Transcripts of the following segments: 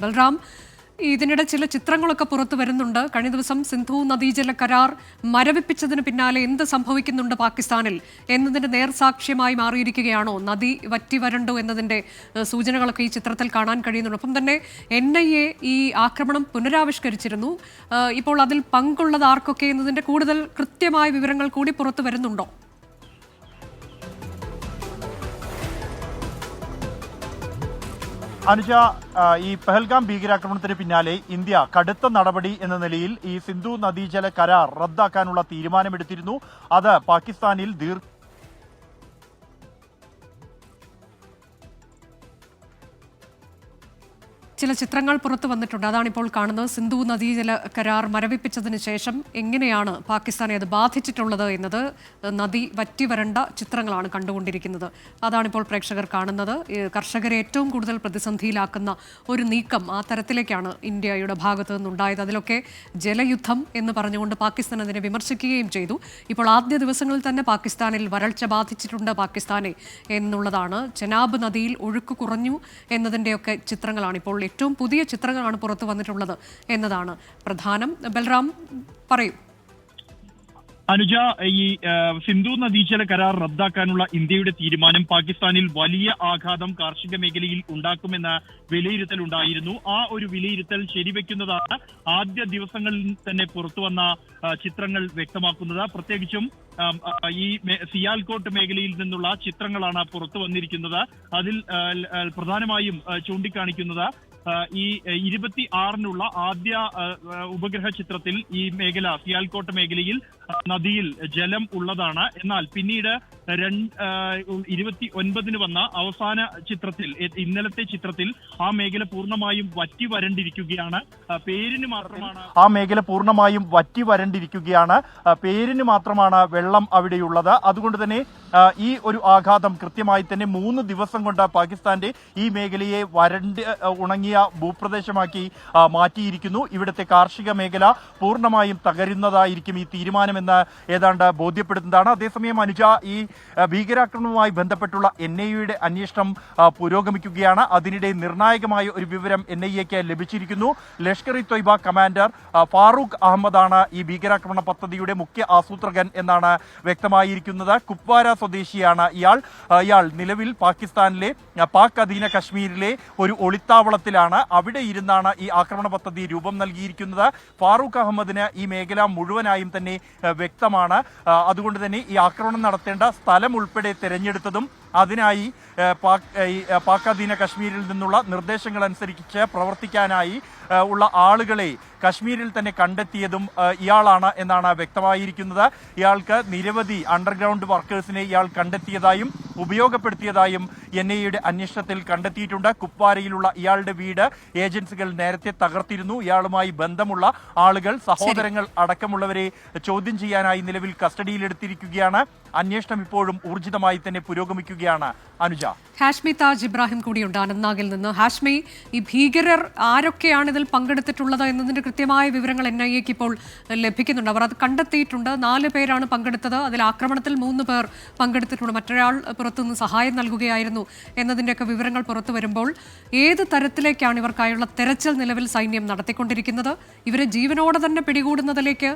ബൽറാം, ഇതിനിടെ ചില ചിത്രങ്ങളൊക്കെ പുറത്തു വരുന്നുണ്ട്. കഴിഞ്ഞ ദിവസം സിന്ധു നദീജല കരാർ മരവിപ്പിച്ചതിന് പിന്നാലെ എന്ത് സംഭവിക്കുന്നുണ്ട് പാകിസ്ഥാനിൽ എന്നതിന്റെ നേർസാക്ഷ്യമായി മാറിയിരിക്കുകയാണോ നദി വറ്റി വരണ്ടു എന്നതിന്റെ സൂചനകളൊക്കെ ഈ ചിത്രത്തിൽ കാണാൻ കഴിയുന്നുണ്ട്. ഒപ്പം തന്നെ NIA ഈ ആക്രമണം പുനരാവിഷ്കരിച്ചിരുന്നു. ഇപ്പോൾ അതിൽ പങ്കുള്ളത് ആർക്കൊക്കെ എന്നതിന്റെ കൂടുതൽ കൃത്യമായ വിവരങ്ങൾ കൂടി പുറത്തു വരുന്നുണ്ടോ? അനുജ, ഈ പഹൽഗാം ഭീകരാക്രമണത്തിന് പിന്നാലെ ഇന്ത്യ കടുത്ത നടപടി എന്ന നിലയിൽ ഈ സിന്ധു നദീജല കരാർ റദ്ദാക്കാനുള്ള തീരുമാനമെടുത്തിരുന്നു. അത് പാകിസ്ഥാനിൽ ചില ചിത്രങ്ങൾ പുറത്തു വന്നിട്ടുണ്ട്. അതാണിപ്പോൾ കാണുന്നത്. സിന്ധു നദീജല കരാർ മരവിപ്പിച്ചതിന് ശേഷം എങ്ങനെയാണ് പാകിസ്ഥാനെ അത് ബാധിച്ചിട്ടുള്ളത് എന്നത് നദി വറ്റി വരണ്ട ചിത്രങ്ങളാണ് കണ്ടുകൊണ്ടിരിക്കുന്നത്. അതാണിപ്പോൾ പ്രേക്ഷകർ കാണുന്നത്. കർഷകരെ ഏറ്റവും കൂടുതൽ പ്രതിസന്ധിയിലാക്കുന്ന ഒരു നീക്കം ആ തരത്തിലേക്കാണ് ഇന്ത്യയുടെ ഭാഗത്തു നിന്നുണ്ടായത്. അതിലൊക്കെ ജലയുദ്ധം എന്ന് പറഞ്ഞുകൊണ്ട് പാകിസ്ഥാൻ അതിനെ വിമർശിക്കുകയും ചെയ്തു. ഇപ്പോൾ ആദ്യ ദിവസങ്ങളിൽ തന്നെ പാകിസ്ഥാനിൽ വരൾച്ച ബാധിച്ചിട്ടുണ്ട് പാകിസ്ഥാനെ എന്നുള്ളതാണ്. ചെനാബ് നദിയിൽ ഒഴുക്ക് കുറഞ്ഞു എന്നതിൻ്റെയൊക്കെ ചിത്രങ്ങളാണ് ഇപ്പോൾ ഏറ്റവും പുതിയ ചിത്രങ്ങളാണ് പുറത്തു വന്നിട്ടുള്ളത് എന്നതാണ് പ്രധാനം. ബൽറാം, പറയൂ. അനുജ, ഈ സിന്ധു നദീജല കരാർ റദ്ദാക്കാനുള്ള ഇന്ത്യയുടെ തീരുമാനം പാകിസ്ഥാനിൽ വലിയ ആഘാതം കാർഷിക മേഖലയിൽ ഉണ്ടാക്കുമെന്ന വിലയിരുത്തൽ ഉണ്ടായിരുന്നു. ആ ഒരു വിലയിരുത്തൽ ശരിവെക്കുന്നതാണ് ആദ്യ ദിവസങ്ങളിൽ തന്നെ പുറത്തുവന്ന ചിത്രങ്ങൾ വ്യക്തമാക്കുന്നത്. പ്രത്യേകിച്ചും ഈ സിയാൽകോട്ട് മേഖലയിൽ നിന്നുള്ള ചിത്രങ്ങളാണ് പുറത്തു വന്നിരിക്കുന്നത്. അതിൽ പ്രധാനമായും ചൂണ്ടിക്കാണിക്കുന്നത് ഈ 26-നുള്ള ആദ്യ ഉപഗ്രഹ ചിത്രത്തിൽ ഈ മേഖല സിയാൽകോട്ട് മേഖലയിൽ നദിയിൽ ജലം ഉള്ളതാണ്. എന്നാൽ പിന്നീട് 29-ന് വന്ന അവസാന ചിത്രത്തിൽ, ഇന്നലത്തെ ചിത്രത്തിൽ ആ മേഖല പൂർണ്ണമായും വറ്റി വരണ്ടിരിക്കുകയാണ്. പേരിന് മാത്രമാണ് ആ മേഖല പൂർണ്ണമായും വറ്റി വരണ്ടിരിക്കുകയാണ്. പേരിന് മാത്രമാണ് വെള്ളം അവിടെയുള്ളത്. അതുകൊണ്ട് തന്നെ ഈ ഒരു ആഘാതം കൃത്യമായി തന്നെ 3 ദിവസം കൊണ്ട് പാകിസ്ഥാന്റെ ഈ മേഖലയെ വരണ്ട് ഉണങ്ങിയ ഭൂപ്രദേശമാക്കി മാറ്റിയിരിക്കുന്നു. ഇവിടുത്തെ കാർഷിക മേഖല പൂർണ്ണമായും തകരുന്നതായിരിക്കും ഈ തീരുമാനമെന്ന് ഏതാണ്ട് ബോധ്യപ്പെടുത്തുന്നതാണ്. അതേസമയം അനുജ, ഈ ഭീകരാക്രമണവുമായി ബന്ധപ്പെട്ടുള്ള NIA-യുടെ അന്വേഷണം പുരോഗമിക്കുകയാണ്. അതിനിടെ നിർണായകമായ ഒരു വിവരം NIA-ക്ക് ലഭിച്ചിരിക്കുന്നു. ലഷ്കർ-ഇ-തൊയ്ബ കമാൻഡർ ഫാറൂഖ് അഹമ്മദാണ് ഈ ഭീകരാക്രമണ പദ്ധതിയുടെ മുഖ്യ ആസൂത്രകൻ എന്നാണ് വ്യക്തമായിരിക്കുന്നത്. കുപ്വാര സ്വദേശിയാണ് ഇയാൾ നിലവിൽ പാകിസ്ഥാനിലെ പാക് അധീന കശ്മീരിലെ ഒരു ഒളിത്താവളത്തിലാണ്. അവിടെ ഇരുന്നാണ് ഈ ആക്രമണ പദ്ധതി രൂപം നൽകിയിരിക്കുന്നത്. ഫാറൂഖ് അഹമ്മദിന് ഈ മേഖല മുഴുവനായും തന്നെ വ്യക്തമാണ്. അതുകൊണ്ട് തന്നെ ഈ ആക്രമണം നടത്തേണ്ട സ്ഥലം ഉൾപ്പെടെ തിരഞ്ഞെടുത്തതും അതിനായി പാക് അധീന കശ്മീരിൽ നിന്നുള്ള നിർദ്ദേശങ്ങൾ അനുസരിച്ച് പ്രവർത്തിക്കാനായി ഉള്ള ആളുകളെ കശ്മീരിൽ തന്നെ കണ്ടെത്തിയതും ഇയാളാണ് എന്നാണ് വ്യക്തമായിരിക്കുന്നത്. ഇയാൾക്ക് നിരവധി അണ്ടർഗ്രൗണ്ട് വർക്കേഴ്സിനെ ഇയാൾ കണ്ടെത്തിയതായും ഉപയോഗപ്പെടുത്തിയതായും NIA-യുടെ അന്വേഷണത്തിൽ കണ്ടെത്തിയിട്ടുണ്ട്. കുപ്വാരയിലുള്ള ഇയാളുടെ വീട് ഏജൻസികൾ നേരത്തെ തകർത്തിരുന്നു. ഇയാളുമായി ബന്ധമുള്ള ആളുകൾ, സഹോദരങ്ങൾ അടക്കമുള്ളവരെ ചോദ്യം ചെയ്യാനായി നിലവിൽ കസ്റ്റഡിയിലെടുത്തിരിക്കുകയാണ്. അന്വേഷണം ഇപ്പോഴും ഊർജിതമായി തന്നെ പുരോഗമിക്കുകയാണ്. അനുജ, ഹാഷ്മി താജ് ഇബ്രാഹിം കൂടിയുണ്ട് അനന്ത്നാഗിൽ നിന്ന്. ഹാഷ്മി, ഈ ഭീകരർ ആരൊക്കെയാണ് ഇതിൽ പങ്കെടുത്തിട്ടുള്ളത് എന്നതിന്റെ കൃത്യമായ വിവരങ്ങൾ NIA-ക്ക് ഇപ്പോൾ ലഭിക്കുന്നുണ്ട്. അവർ അത് കണ്ടെത്തിയിട്ടുണ്ട്. 4 പേരാണ് പങ്കെടുത്തത്. അതിൽ ആക്രമണത്തിൽ 3 പേർ പങ്കെടുത്തിട്ടുണ്ട്. മറ്റൊരാൾ പുറത്തുനിന്ന് സഹായം നൽകുകയായിരുന്നു എന്നതിൻ്റെയൊക്കെ വിവരങ്ങൾ പുറത്തു വരുമ്പോൾ ഏത് തരത്തിലേക്കാണ് ഇവർക്കായുള്ള തെരച്ചിൽ നിലവിൽ സൈന്യം നടത്തിക്കൊണ്ടിരിക്കുന്നത്? ഇവരെ ജീവനോടെ തന്നെ പിടികൂടുന്നതിലേക്ക്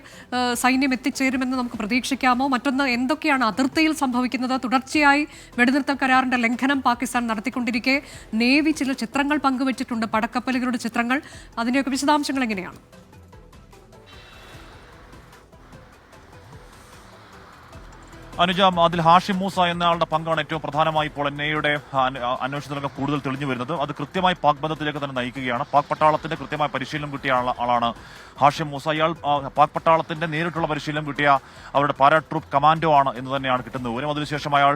സൈന്യം എത്തിച്ചേരുമെന്ന് നമുക്ക് പ്രതീക്ഷിക്കാമോ? മറ്റൊന്ന്, എന്തൊക്കെയാണ് അതിർത്തിയിൽ സംഭവിക്കുന്നത്? തുടർച്ചയായി വെടിനിർത്തൽ കരാറിന്റെ ലംഘനം പാകിസ്ഥാൻ നടത്തിക്കൊണ്ടിരിക്കെ നേവി ചില ചിത്രങ്ങൾ പങ്കുവച്ചിട്ടുണ്ട്, പടക്കപ്പലുകളുടെ ചിത്രങ്ങൾ. അതിന്റെയൊക്കെ വിശദാംശങ്ങൾ എങ്ങനെയാണ്? അനുജ, അതിൽ ഹാഷിം മൂസ എന്നയാളുടെ പങ്കാണ് ഏറ്റവും പ്രധാനമായി ഇപ്പോൾ NIA-യുടെ അന്വേഷണത്തിലൊക്കെ കൂടുതൽ തെളിഞ്ഞു വരുന്നത്. അത് കൃത്യമായി പാക് ബന്ധത്തിലേക്ക് തന്നെ നയിക്കുകയാണ്. പാക് പട്ടാളത്തിന്റെ കൃത്യമായ പരിശീലനം കിട്ടിയ ആളാണ് ഹാഷിം മൂസ. ഇയാൾ പാക് പട്ടാളത്തിന്റെ നേരിട്ടുള്ള പരിശീലനം കിട്ടിയ അവരുടെ പാരാ ട്രൂപ്പ് കമാൻഡോ ആണ് എന്ന് തന്നെയാണ് കിട്ടുന്ന വിവരം. അതിനുശേഷം അയാൾ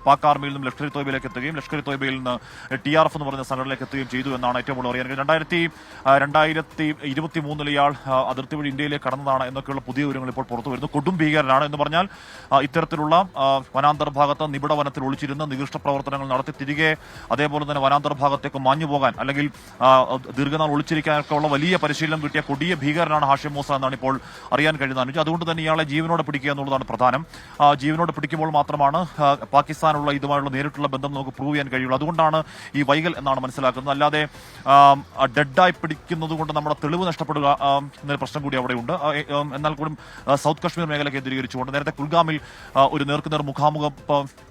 പാക് ആർമിയിൽ നിന്നും ലഷ്കർ-ഇ-തൊയ്ബയിലേക്ക് എത്തുകയും ലഷ്കർ-ഇ-തൊയ്ബയിൽ നിന്ന് TRF എന്ന് പറയുന്ന സംഘടനയിലേക്ക് എത്തുകയും ചെയ്തു എന്നാണ് ഏറ്റവും കൂടുതൽ അറിയാൻ. 2023 ഇയാൾ അതിർത്തി വഴി ഇന്ത്യയിലേക്ക് കടന്നതാണ് എന്നൊക്കെയുള്ള പുതിയ വിവരങ്ങൾ ഇപ്പോൾ പുറത്തു വരുന്നു. കൊടും ഭീകരനാണ് എന്ന് പറഞ്ഞാൽ ഇത്തരത്തിലുള്ള വനാന്തർ ഭാഗത്ത് നിബിഡ വനത്തിൽ ഒളിച്ചിരുന്ന് നികൃഷ്ട പ്രവർത്തനങ്ങൾ നടത്തി തിരികെ അതേപോലെ തന്നെ വനാന്തർ ഭാഗത്തേക്ക് മാഞ്ഞു പോകാൻ അല്ലെങ്കിൽ ദീർഘനാൾ ഒളിച്ചിരിക്കാനൊക്കെ ഉള്ള വലിയ പരിശീലനം കിട്ടിയ കൊടിയ ഭീകരനാണ് ഹാഷിം മൂസ എന്നാണ് ഇപ്പോൾ അറിയാൻ കഴിയുന്നത് അനുജ. അതുകൊണ്ട് തന്നെ ഇയാളെ ജീവനോടെ പിടിക്കുക എന്നുള്ളതാണ് പ്രധാനം. ജീവനോടെ പിടിക്കുമ്പോൾ മാത്രമാണ് പാകിസ്ഥാനുള്ള ഇതുമായുള്ള നേരിട്ടുള്ള ബന്ധം നമുക്ക് പ്രൂവ് ചെയ്യാൻ കഴിയുള്ളൂ. അതുകൊണ്ടാണ് ഈ വൈകൽ എന്നാണ് മനസ്സിലാക്കുന്നത്. അല്ലാതെ ഡെഡായി പിടിക്കുന്നത് കൊണ്ട് നമ്മുടെ തെളിവ് നഷ്ടപ്പെടുക എന്നൊരു പ്രശ്നം കൂടി അവിടെയുണ്ട്. എന്നാൽ കൂടി സൗത്ത് കശ്മീർ മേഖല കേന്ദ്രീകരിച്ചുകൊണ്ട് നേരത്തെ കുൽഗാമിൽ ഒരു നേർക്കുനേർ മുഖാമുഖം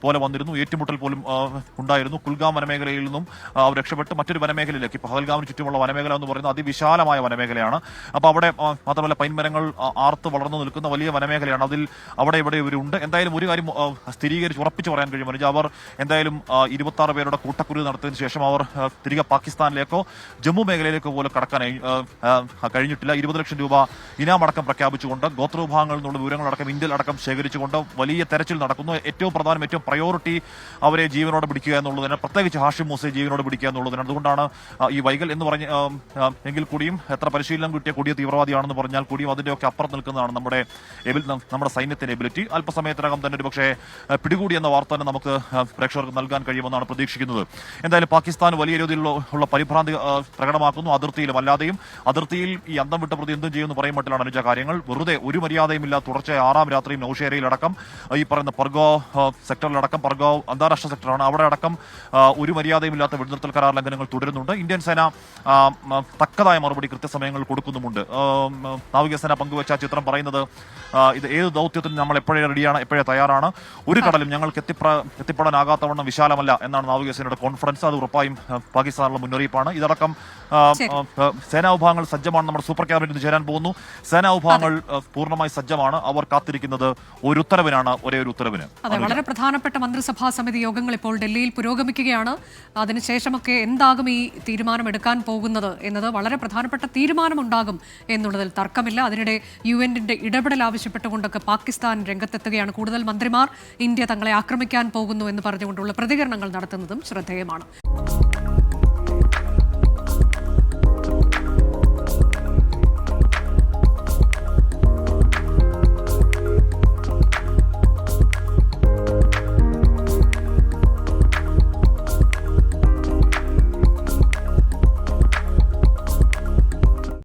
പോലെ വന്നിരുന്നു. ഏറ്റുമുട്ടൽ പോലും ഉണ്ടായിരുന്നു. കുൽഗാം വനമേഖലയിൽ നിന്നും അവർ രക്ഷപ്പെട്ട് മറ്റൊരു വനമേഖലയിലേക്ക്, പഹൽഗാമിന് ചുറ്റുമുള്ള വനമേഖല എന്ന് പറയുന്നത് അതിവിശാലമായ വനമേഖലയാണ്. അപ്പോൾ അവിടെ മാത്രമല്ല പൈൻമരങ്ങൾ ആർത്ത് വളർന്നു നിൽക്കുന്ന വലിയ വനമേഖലയാണ്. അതിൽ അവിടെ ഇവിടെ ഇവരുണ്ട്. എന്തായാലും ഒരു കാര്യം സ്ഥിരീകരിച്ച് ഉറപ്പിച്ച് പറയാൻ കഴിയും അനുജ, അവർ എന്തായാലും 26 പേരുടെ കൂട്ടക്കുരു നടത്തിയതിനു ശേഷം അവർ തിരികെ പാകിസ്ഥാനിലേക്കോ ജമ്മു മേഖലയിലേക്കോ പോലും കടക്കാൻ കഴിഞ്ഞിട്ടില്ല. 20 ലക്ഷം രൂപ ഇനാമടക്കം പ്രഖ്യാപിച്ചുകൊണ്ട് ഗോത്രവിഭാഗങ്ങളിൽ നിന്നുള്ള വിവരങ്ങളടക്കം ഇന്ത്യയിൽ അടക്കം ശേഖരിച്ചുകൊണ്ട് വലിയ തെരച്ചിൽ നടക്കുന്നു. ഏറ്റവും പ്രധാനം, ഏറ്റവും പ്രയോറിറ്റി അവരെ ജീവനോടെ പിടിക്കുക എന്നുള്ളതിന്, പ്രത്യേകിച്ച് ഹാഷിം മൂസയെ ജീവനോടെ പിടിക്കുക എന്നുള്ളതിന്. അതുകൊണ്ടാണ് ഈ വൈകൽ എന്ന് പറഞ്ഞ എങ്കിൽ കൂടിയും എത്ര പരിശീലനം കിട്ടിയ കൊടിയ തീവ്രവാദിയാണെന്ന് പറഞ്ഞാൽ കൂടിയും അതിൻ്റെയൊക്കെ അപ്പുറം നിൽക്കുന്നതാണ് നമ്മുടെ സൈന്യത്തിന്റെ എബിലിറ്റി. അല്പസമയത്തിനകം തന്നെ ഒരു പക്ഷേ പിടികൂടി എന്ന വാർത്ത തന്നെ നമുക്ക് പ്രേക്ഷകർക്ക് നൽകാൻ കഴിയുമെന്നാണ് പ്രതീക്ഷിക്കുന്നത്. എന്തായാലും പാകിസ്ഥാൻ വലിയ രീതിയിലുള്ള പരിഭ്രാന്തി പ്രകടമാക്കുന്നു, അതിർത്തിയിലും അല്ലാതെയും. അതിർത്തിയിൽ ഈ അന്തം വിട്ട പ്രതി എന്തും ചെയ്യുമെന്ന് പറയും മട്ടിലാണ് അനുജ കാര്യങ്ങൾ. വെറുതെ ഒരു മര്യാദയുമില്ല തുടർച്ചയായ 6ാം രാത്രിയും നൌഷേരയിലടക്കം ഈ പറയുന്ന പർഗാവ് സെക്ടറിലടക്കം, പർഗാവ് അന്താരാഷ്ട്ര സെക്ടറാണ്, അവിടെ അടക്കം ഒരു മര്യാദയുമില്ലാത്ത വെടിനിർത്തൽ കരാർ ലംഘനങ്ങൾ തുടരുന്നുണ്ട്. ഇന്ത്യൻ സേന തക്കതായ മറുപടി കൃത്യസമയങ്ങളിൽ കൊടുക്കുന്നുമുണ്ട്. നാവികസേന പങ്കുവച്ച ചിത്രം പറയുന്നത് ഇത് ഏത് ദൗത്യത്തിനും നമ്മൾ എപ്പോഴേ റെഡിയാണ്, എപ്പോഴേ തയ്യാറാണ്. ഒരു കടലും ഞങ്ങൾക്ക് എത്തിപ്പെടാനാകാത്തവണ്ണം വിശാലമല്ല എന്നാണ് നാവികസേനയുടെ കോൺഫിഡൻസ്. അത് ഉറപ്പായും പാകിസ്ഥാനുള്ള മുന്നറിയിപ്പാണ്. ഇതടക്കം സേനാ വിഭാഗങ്ങൾ സജ്ജമാണ്. നമ്മുടെ സൂപ്പർ ക്യാബിനറ്റ് ചേരാൻ പോകുന്നു. സേനാ വിഭാഗങ്ങൾ പൂർണ്ണമായി സജ്ജമാണ്. അവർ കാത്തിരിക്കുന്നത് ഒരു ഉത്തരവിനാണ്, ഒരേ ഒരു ഉത്തരവിന്. അതെ, വളരെ പ്രധാനപ്പെട്ട മന്ത്രിസഭാ സമിതി യോഗങ്ങൾ ഇപ്പോൾ ഡൽഹിയിൽ പുരോഗമിക്കുകയാണ്. അതിനുശേഷമൊക്കെ എന്താകും ഈ തീരുമാനമെടുക്കാൻ പോകുന്നത് എന്നത് വളരെ പ്രധാനപ്പെട്ട തീരുമാനമുണ്ടാകും എന്നുള്ളതിൽ തർക്കമില്ല. അതിനിടെ UN-ന്റെ ഇടപെടൽ ആവശ്യപ്പെട്ടുകൊണ്ടൊക്കെ പാകിസ്ഥാൻ രംഗത്തെത്തുകയാണ്. കൂടുതൽ മന്ത്രിമാർ ഇന്ത്യ തങ്ങളെ ആക്രമിക്കാൻ പോകുന്നു എന്ന് പറഞ്ഞുകൊണ്ടുള്ള പ്രതികരണങ്ങൾ നടത്തുന്നതും ശ്രദ്ധേയമാണ്.